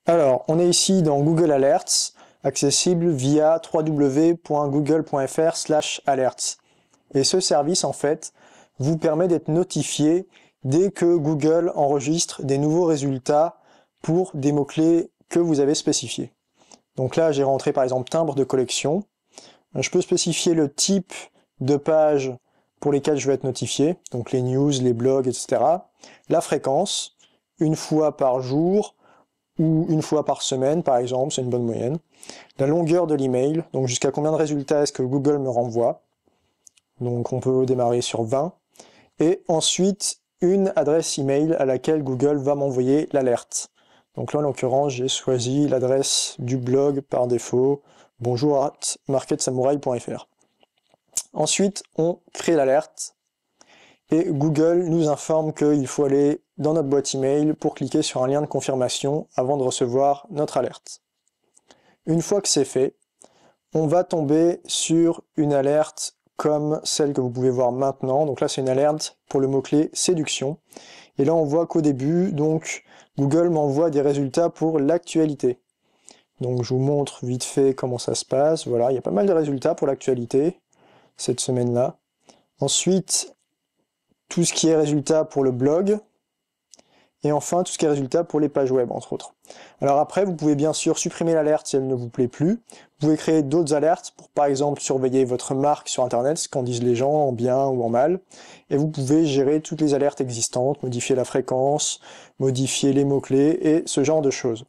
Alors, on est ici dans Google Alerts, accessible via www.google.fr/alerts. Et ce service, en fait, vous permet d'être notifié dès que Google enregistre des nouveaux résultats pour des mots-clés que vous avez spécifiés. Donc là, j'ai rentré par exemple timbre de collection. Je peux spécifier le type de page pour lesquelles je veux être notifié, donc les news, les blogs, etc. La fréquence, une fois par jour ou une fois par semaine, par exemple, c'est une bonne moyenne. La longueur de l'email, donc jusqu'à combien de résultats est-ce que Google me renvoie. Donc on peut démarrer sur 20. Et ensuite, une adresse email à laquelle Google va m'envoyer l'alerte. Donc là, en l'occurrence, j'ai choisi l'adresse du blog par défaut, bonjour@marketsamurai.fr. Ensuite, on crée l'alerte et Google nous informe qu'il faut aller dans notre boîte email pour cliquer sur un lien de confirmation avant de recevoir notre alerte. Une fois que c'est fait, on va tomber sur une alerte comme celle que vous pouvez voir maintenant. Donc là, c'est une alerte pour le mot-clé séduction. Et là, on voit qu'au début, donc, Google m'envoie des résultats pour l'actualité. Donc, je vous montre vite fait comment ça se passe. Voilà, il y a pas mal de résultats pour l'actualité cette semaine-là. Ensuite, tout ce qui est résultats pour le blog. Et enfin, tout ce qui est résultats pour les pages web, entre autres. Alors après, vous pouvez bien sûr supprimer l'alerte si elle ne vous plaît plus. Vous pouvez créer d'autres alertes pour, par exemple, surveiller votre marque sur Internet, ce qu'en disent les gens, en bien ou en mal. Et vous pouvez gérer toutes les alertes existantes, modifier la fréquence, modifier les mots-clés et ce genre de choses.